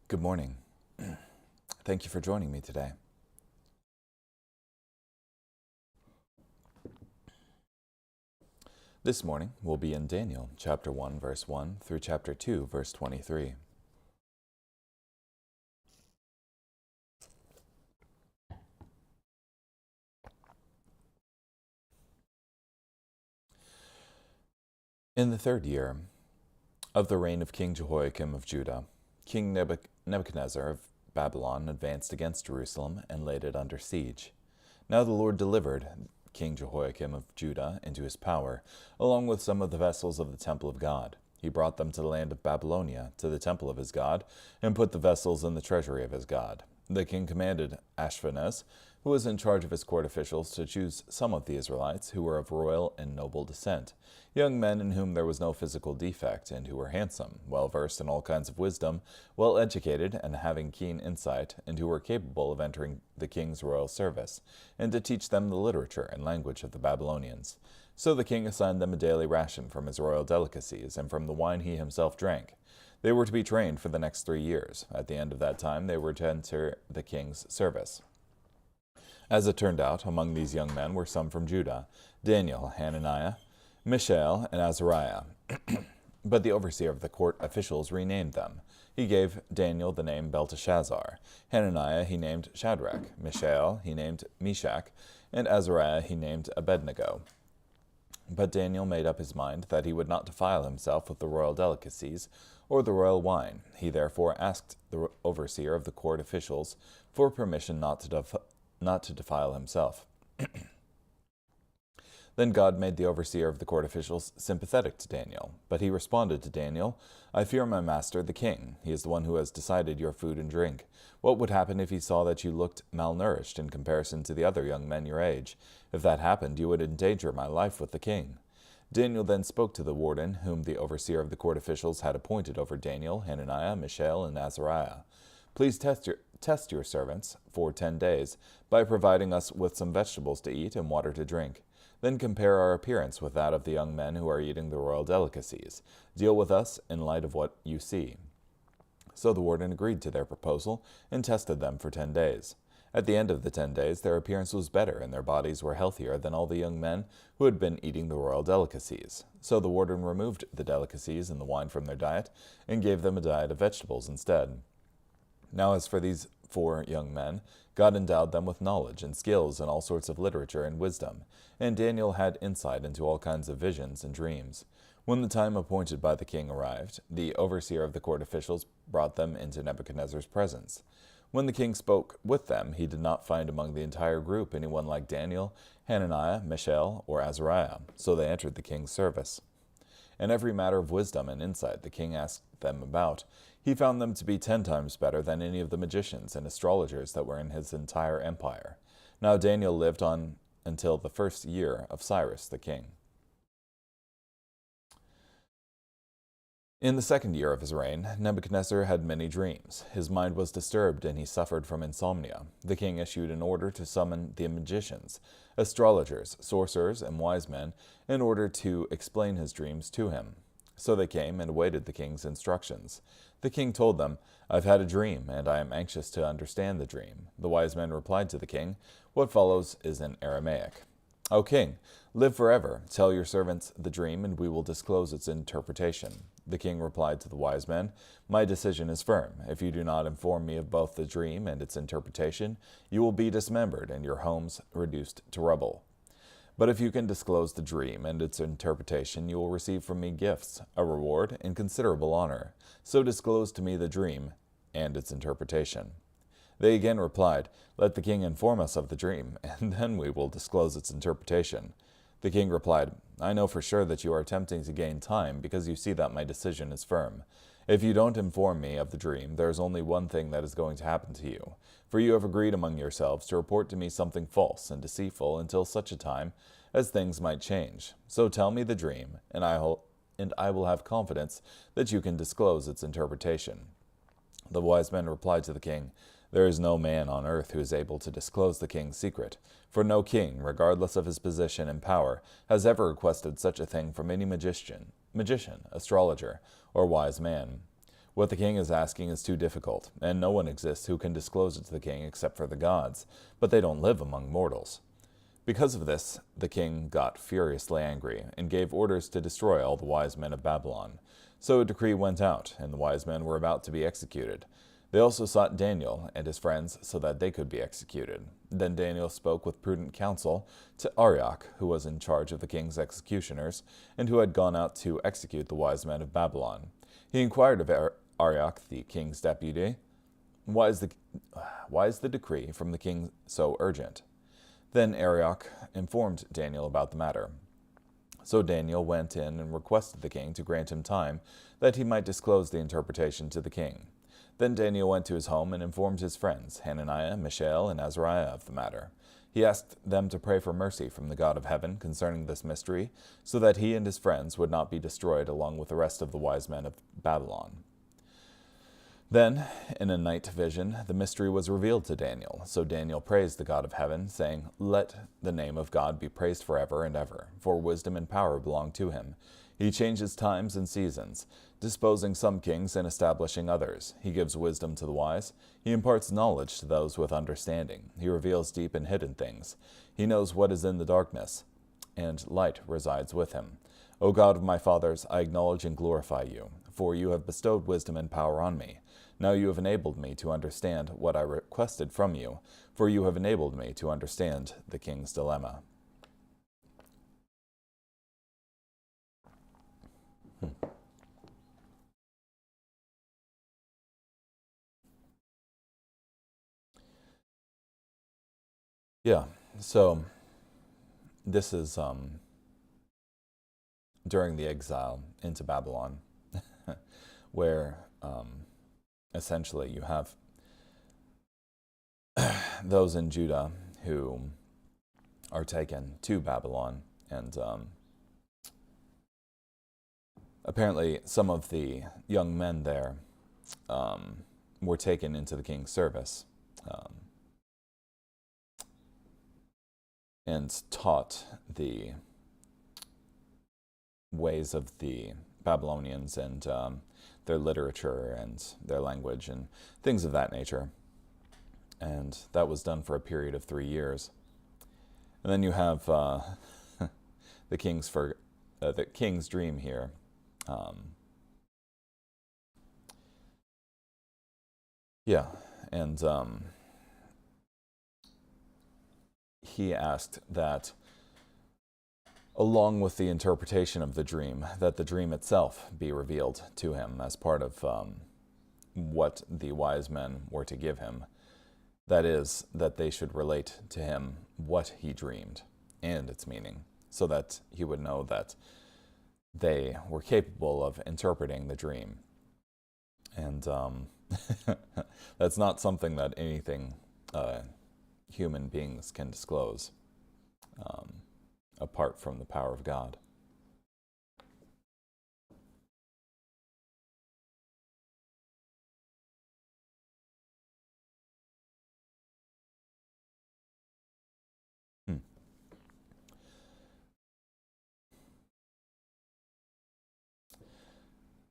Good morning. Thank you for joining me today. This morning we'll be in Daniel chapter 1 verse 1 through chapter 2 verse 23. In the 3rd year of the reign of King Jehoiakim of Judah, King Nebuchadnezzar of Babylon advanced against Jerusalem and laid it under siege. Now the Lord delivered King Jehoiakim of Judah into his power, along with some of the vessels of the temple of God. He brought them to the land of Babylonia, to the temple of his God, and put the vessels in the treasury of his God. The king commanded Ashpenaz, who was in charge of his court officials, to choose some of the Israelites who were of royal and noble descent, young men in whom there was no physical defect, and who were handsome, well versed in all kinds of wisdom, well educated, and having keen insight, and who were capable of entering the king's royal service, and to teach them the literature and language of the Babylonians. So the king assigned them a daily ration from his royal delicacies, and from the wine he himself drank. They were to be trained for the next 3 years. At the end of that time, they were to enter the king's service. As it turned out, among these young men were some from Judah: Daniel, Hananiah, Mishael, and Azariah. But the overseer of the court officials renamed them. He gave Daniel the name Belteshazzar. Hananiah he named Shadrach. Mishael he named Meshach. And Azariah he named Abednego. But Daniel made up his mind that he would not defile himself with the royal delicacies or the royal wine. He therefore asked the overseer of the court officials for permission not to defile himself. Then God made the overseer of the court officials sympathetic to Daniel. But he responded to Daniel, "I fear my master, the king. He is the one who has decided your food and drink. What would happen if he saw that you looked malnourished in comparison to the other young men your age? If that happened, you would endanger my life with the king." Daniel then spoke to the warden, whom the overseer of the court officials had appointed over Daniel, Hananiah, Mishael, and Azariah. "Please test your servants for 10 days by providing us with some vegetables to eat and water to drink. Then compare our appearance with that of the young men who are eating the royal delicacies. Deal with us in light of what you see." So the warden agreed to their proposal and tested them for 10 days. At the end of the 10 days, their appearance was better, and their bodies were healthier than all the young men who had been eating the royal delicacies. So the warden removed the delicacies and the wine from their diet, and gave them a diet of vegetables instead. Now as for these 4 young men, God endowed them with knowledge and skills in all sorts of literature and wisdom, and Daniel had insight into all kinds of visions and dreams. When the time appointed by the king arrived, the overseer of the court officials brought them into Nebuchadnezzar's presence. When the king spoke with them, he did not find among the entire group anyone like Daniel, Hananiah, Mishael, or Azariah, so they entered the king's service. In every matter of wisdom and insight the king asked them about, he found them to be 10 times better than any of the magicians and astrologers that were in his entire empire. Now Daniel lived on until the 1st year of Cyrus the king. In the 2nd year of his reign, Nebuchadnezzar had many dreams. His mind was disturbed, and he suffered from insomnia. The king issued an order to summon the magicians, astrologers, sorcerers, and wise men in order to explain his dreams to him. So they came and awaited the king's instructions. The king told them, "I've had a dream, and I am anxious to understand the dream." The wise men replied to the king, "What follows is in Aramaic. O king, live forever. Tell your servants the dream, and we will disclose its interpretation." The king replied to the wise men, "My decision is firm. If you do not inform me of both the dream and its interpretation, you will be dismembered and your homes reduced to rubble. But if you can disclose the dream and its interpretation, you will receive from me gifts, a reward, and considerable honor. So disclose to me the dream and its interpretation." They again replied, "Let the king inform us of the dream, and then we will disclose its interpretation." The king replied, "I know for sure that you are attempting to gain time, because you see that my decision is firm. If you don't inform me of the dream, there is only one thing that is going to happen to you. For you have agreed among yourselves to report to me something false and deceitful until such a time as things might change. So tell me the dream, and I will have confidence that you can disclose its interpretation." The wise men replied to the king, "There is no man on earth who is able to disclose the king's secret, for no king, regardless of his position and power, has ever requested such a thing from any magician, astrologer, or wise man. What the king is asking is too difficult, and no one exists who can disclose it to the king except for the gods, but they don't live among mortals. Because of this, the king got furiously angry and gave orders to destroy all the wise men of Babylon. So a decree went out, and the wise men were about to be executed. They also sought Daniel and his friends so that they could be executed. Then Daniel spoke with prudent counsel to Arioch, who was in charge of the king's executioners, and who had gone out to execute the wise men of Babylon. He inquired of Arioch, the king's deputy, why is the decree from the king so urgent? Then Arioch informed Daniel about the matter. So Daniel went in and requested the king to grant him time, that he might disclose the interpretation to the king. Then Daniel went to his home and informed his friends, Hananiah, Mishael, and Azariah, of the matter. He asked them to pray for mercy from the God of heaven concerning this mystery, so that he and his friends would not be destroyed along with the rest of the wise men of Babylon. Then, in a night vision, the mystery was revealed to Daniel. So Daniel praised the God of heaven, saying, "Let the name of God be praised forever and ever, for wisdom and power belong to him. He changes times and seasons, disposing some kings and establishing others. He gives wisdom to the wise. He imparts knowledge to those with understanding. He reveals deep and hidden things. He knows what is in the darkness, and light resides with him. O God of my fathers, I acknowledge and glorify you, for you have bestowed wisdom and power on me. Now you have enabled me to understand what I requested from you, for you have enabled me to understand the king's dilemma." Yeah, so this is during the exile into Babylon, where essentially you have those in Judah who are taken to Babylon, and apparently some of the young men there were taken into the king's service and taught the ways of the Babylonians and their literature and their language and things of that nature. And that was done for a period of 3 years. And then you have the king's dream here. He asked that, along with the interpretation of the dream, that the dream itself be revealed to him as part of what the wise men were to give him. That is, that they should relate to him what he dreamed and its meaning, so that he would know that they were capable of interpreting the dream. And that's not something that anything human beings can disclose apart from the power of God.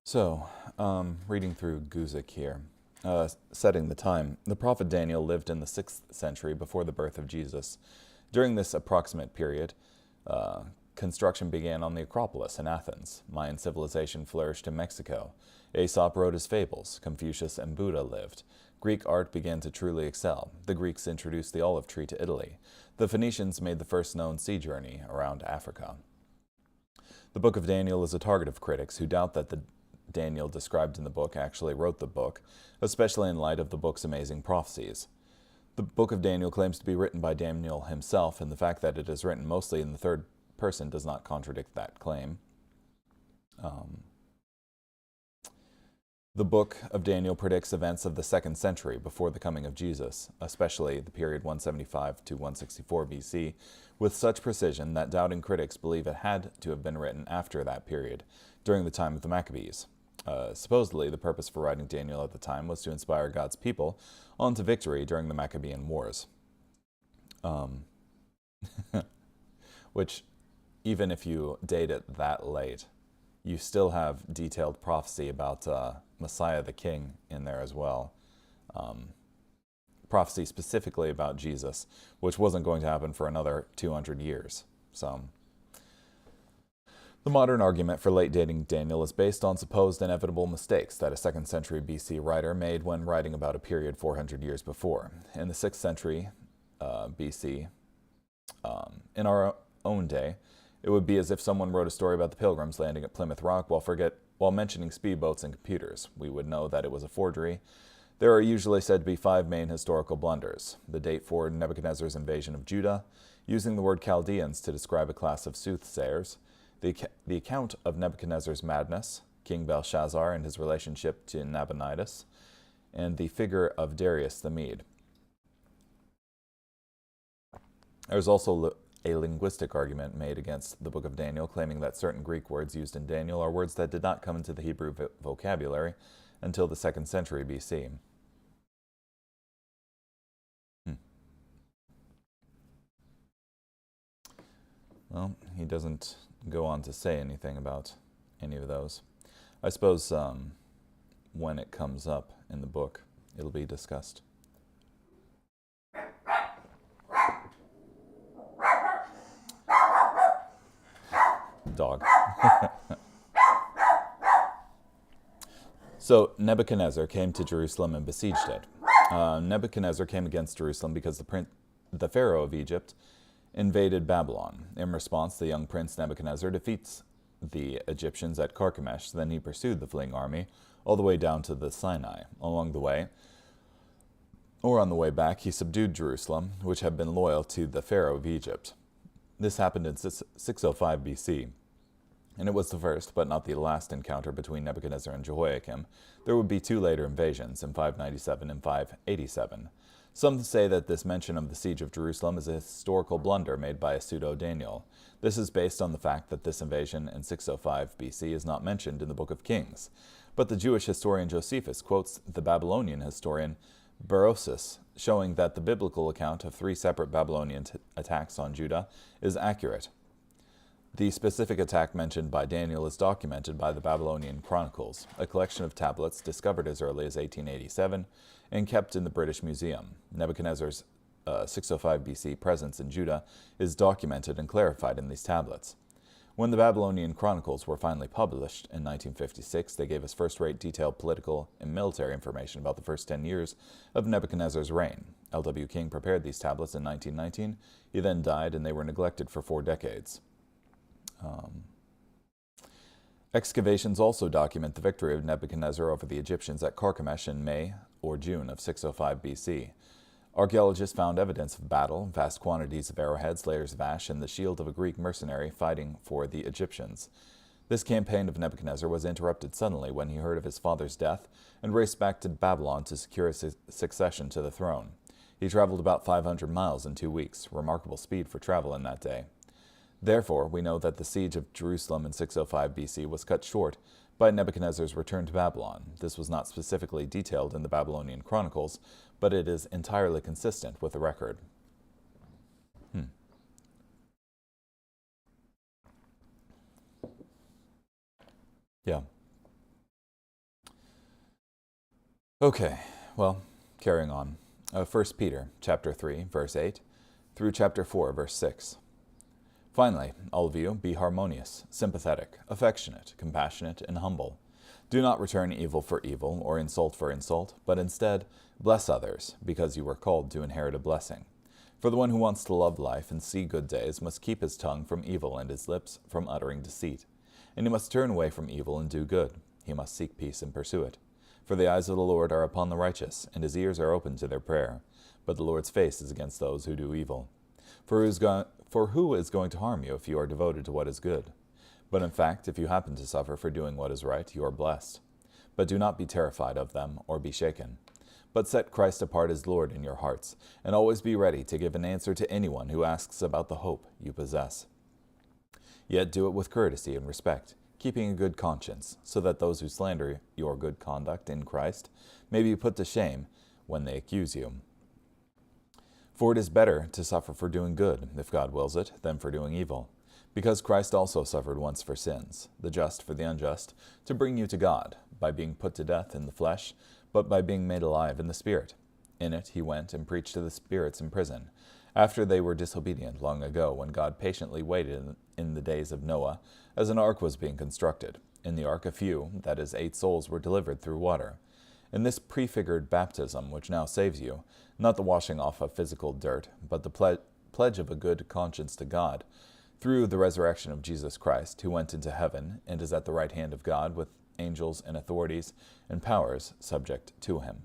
So, reading through Guzik here, setting the time. The prophet Daniel lived in the 6th century before the birth of Jesus. During this approximate period, construction began on the Acropolis in Athens. Mayan civilization flourished in Mexico. Aesop wrote his fables. Confucius and Buddha lived. Greek art began to truly excel. The Greeks introduced the olive tree to Italy. The Phoenicians made the first known sea journey around Africa. The Book of Daniel is a target of critics who doubt that the Daniel described in the book actually wrote the book, especially in light of the book's amazing prophecies. The Book of Daniel claims to be written by Daniel himself, and the fact that it is written mostly in the third person does not contradict that claim. The Book of Daniel predicts events of the 2nd century before the coming of Jesus, especially the period 175 to 164 BC, with such precision that doubting critics believe it had to have been written after that period, during the time of the Maccabees. Supposedly, the purpose for writing Daniel at the time was to inspire God's people onto victory during the Maccabean Wars. Which, even if you date it that late, you still have detailed prophecy about Messiah the King in there as well. Prophecy specifically about Jesus, which wasn't going to happen for another 200 years. So, the modern argument for late dating Daniel is based on supposed inevitable mistakes that a 2nd century BC writer made when writing about a period 400 years before. In the 6th century BC, in our own day, it would be as if someone wrote a story about the Pilgrims landing at Plymouth Rock while mentioning speedboats and computers. We would know that it was a forgery. There are usually said to be 5 main historical blunders. The date for Nebuchadnezzar's invasion of Judah, using the word Chaldeans to describe a class of soothsayers, the account of Nebuchadnezzar's madness, King Belshazzar and his relationship to Nabonidus, and the figure of Darius the Mede. There's also a linguistic argument made against the Book of Daniel, claiming that certain Greek words used in Daniel are words that did not come into the Hebrew vocabulary until the 2nd century BC. Well, he doesn't go on to say anything about any of those. I suppose when it comes up in the book, it'll be discussed. Dog. So Nebuchadnezzar came to Jerusalem and besieged it. Nebuchadnezzar came against Jerusalem because the Pharaoh of Egypt invaded Babylon. In response, the young prince Nebuchadnezzar defeats the Egyptians at Carchemish. Then he pursued the fleeing army all the way down to the Sinai. Along the way, or on the way back, he subdued Jerusalem, which had been loyal to the Pharaoh of Egypt. This happened in 605 BC, and it was the first, but not the last encounter between Nebuchadnezzar and Jehoiakim. There would be 2 later invasions, in 597 and 587. Some say that this mention of the siege of Jerusalem is a historical blunder made by a pseudo-Daniel. This is based on the fact that this invasion in 605 BC is not mentioned in the Book of Kings. But the Jewish historian Josephus quotes the Babylonian historian Berosus, showing that the biblical account of 3 separate Babylonian attacks on Judah is accurate. The specific attack mentioned by Daniel is documented by the Babylonian Chronicles, a collection of tablets discovered as early as 1887 and kept in the British Museum. Nebuchadnezzar's 605 BC presence in Judah is documented and clarified in these tablets. When the Babylonian Chronicles were finally published in 1956, they gave us first-rate detailed political and military information about the first 10 years of Nebuchadnezzar's reign. L.W. King prepared these tablets in 1919. He then died, and they were neglected for 4 decades. Excavations also document the victory of Nebuchadnezzar over the Egyptians at Carchemish in May or June of 605 BC. Archaeologists found evidence of battle, vast quantities of arrowheads, layers of ash, and the shield of a Greek mercenary fighting for the Egyptians. This campaign of Nebuchadnezzar was interrupted suddenly when he heard of his father's death and raced back to Babylon to secure a succession to the throne. He traveled about 500 miles in 2 weeks, remarkable speed for travel in that day. Therefore, we know that the siege of Jerusalem in 605 BC was cut short by Nebuchadnezzar's return to Babylon. This was not specifically detailed in the Babylonian Chronicles, but it is entirely consistent with the record. Yeah. Okay, well, carrying on. 1 Peter chapter 3, verse 8, through chapter 4, verse 6. Finally, all of you, be harmonious, sympathetic, affectionate, compassionate, and humble. Do not return evil for evil or insult for insult, but instead bless others, because you were called to inherit a blessing. For the one who wants to love life and see good days must keep his tongue from evil and his lips from uttering deceit. And he must turn away from evil and do good. He must seek peace and pursue it. For the eyes of the Lord are upon the righteous, and his ears are open to their prayer. But the Lord's face is against those who do evil. For who is going to harm you if you are devoted to what is good? But in fact, if you happen to suffer for doing what is right, you are blessed. But do not be terrified of them or be shaken. But set Christ apart as Lord in your hearts, and always be ready to give an answer to anyone who asks about the hope you possess. Yet do it with courtesy and respect, keeping a good conscience, so that those who slander your good conduct in Christ may be put to shame when they accuse you. For it is better to suffer for doing good, if God wills it, than for doing evil. Because Christ also suffered once for sins, the just for the unjust, to bring you to God, by being put to death in the flesh, but by being made alive in the Spirit. In it he went and preached to the spirits in prison, after they were disobedient long ago, when God patiently waited in the days of Noah, as an ark was being constructed. In the ark a few, that is 8 souls, were delivered through water. In this prefigured baptism, which now saves you, not the washing off of physical dirt, but the pledge of a good conscience to God, through the resurrection of Jesus Christ, who went into heaven and is at the right hand of God, with angels and authorities and powers subject to him.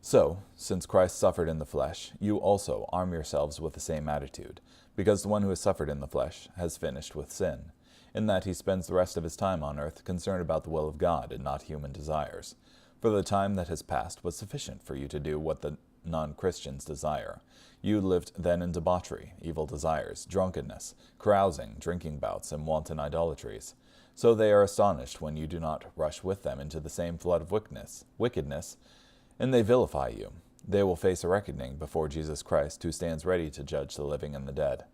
So, since Christ suffered in the flesh, you also arm yourselves with the same attitude, because the one who has suffered in the flesh has finished with sin, in that he spends the rest of his time on earth concerned about the will of God and not human desires. For the time that has passed was sufficient for you to do what the non-Christians desire. You lived then in debauchery, evil desires, drunkenness, carousing, drinking bouts, and wanton idolatries. So they are astonished when you do not rush with them into the same flood of wickedness, and they vilify you. They will face a reckoning before Jesus Christ, who stands ready to judge the living and the dead.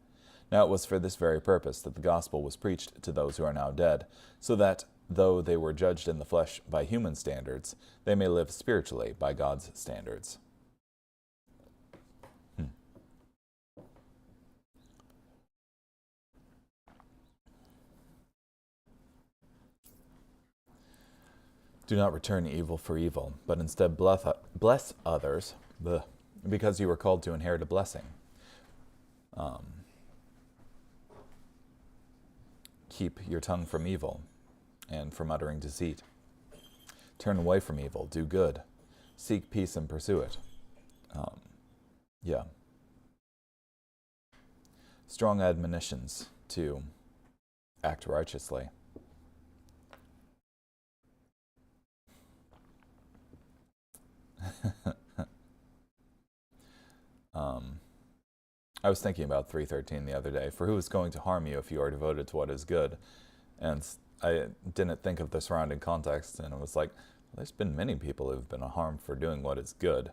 Now it was for this very purpose that the gospel was preached to those who are now dead, so that, though they were judged in the flesh by human standards, they may live spiritually by God's standards. Do not return evil for evil, but instead bless others, because you were called to inherit a blessing. Keep your tongue from evil and from uttering deceit. Turn away from evil, do good. Seek peace and pursue it. Strong admonitions to act righteously. I was thinking about 3:13 the other day. For who is going to harm you if you are devoted to what is good? And I didn't think of the surrounding context, and it was like, well, there's been many people who have been harmed for doing what is good.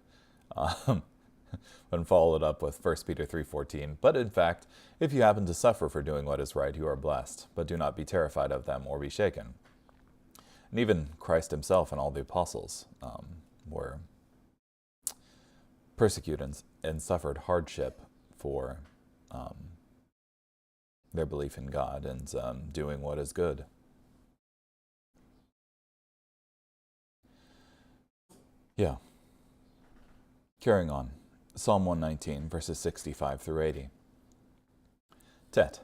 And followed up with 1 Peter 3:14. But in fact, if you happen to suffer for doing what is right, you are blessed. But do not be terrified of them or be shaken. And even Christ himself and all the apostles were persecuted and suffered hardship for their belief in God and doing what is good. Carrying on. Psalm 119, verses 65 through 80. Tet,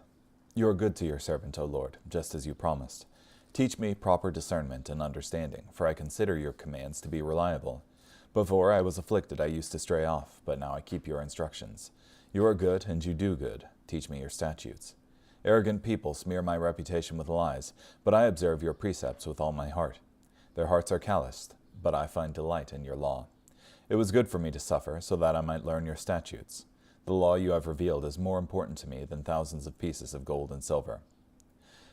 you are good to your servant, O Lord, just as you promised. Teach me proper discernment and understanding, for I consider your commands to be reliable. Before I was afflicted, I used to stray off, but now I keep your instructions. You are good, and you do good. Teach me your statutes. Arrogant people smear my reputation with lies, but I observe your precepts with all my heart. Their hearts are calloused, but I find delight in your law. It was good for me to suffer, so that I might learn your statutes. The law you have revealed is more important to me than thousands of pieces of gold and silver.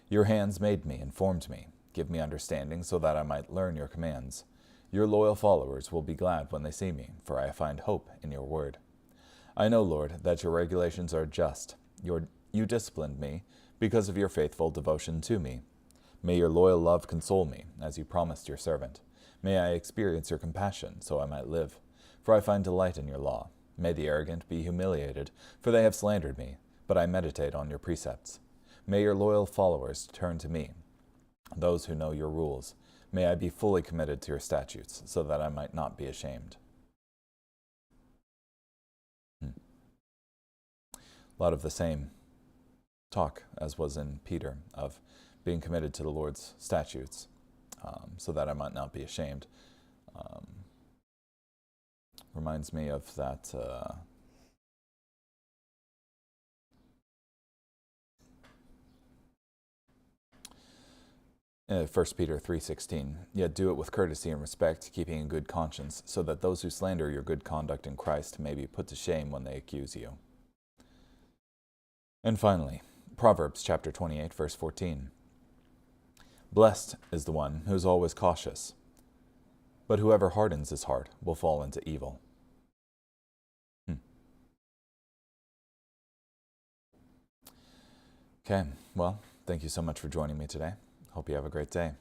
Your hands made me and formed me. Give me understanding, so that I might learn your commands. Your loyal followers will be glad when they see me, for I find hope in your word. I know, Lord, that your regulations are just. You disciplined me because of your faithful devotion to me. May your loyal love console me, as you promised your servant. May I experience your compassion, so I might live. For I find delight in your law. May the arrogant be humiliated, for they have slandered me, but I meditate on your precepts. May your loyal followers turn to me, those who know your rules. May I be fully committed to your statutes, so that I might not be ashamed. A lot of the same talk as was in Peter, of being committed to the Lord's statutes, so that I might not be ashamed. Reminds me of that in 1 Peter 3:16, yet do it with courtesy and respect, keeping a good conscience, so that those who slander your good conduct in Christ may be put to shame when they accuse you. And finally, Proverbs chapter 28, verse 14. Blessed is the one who is always cautious, but whoever hardens his heart will fall into evil. Okay, well, thank you so much for joining me today. Hope you have a great day.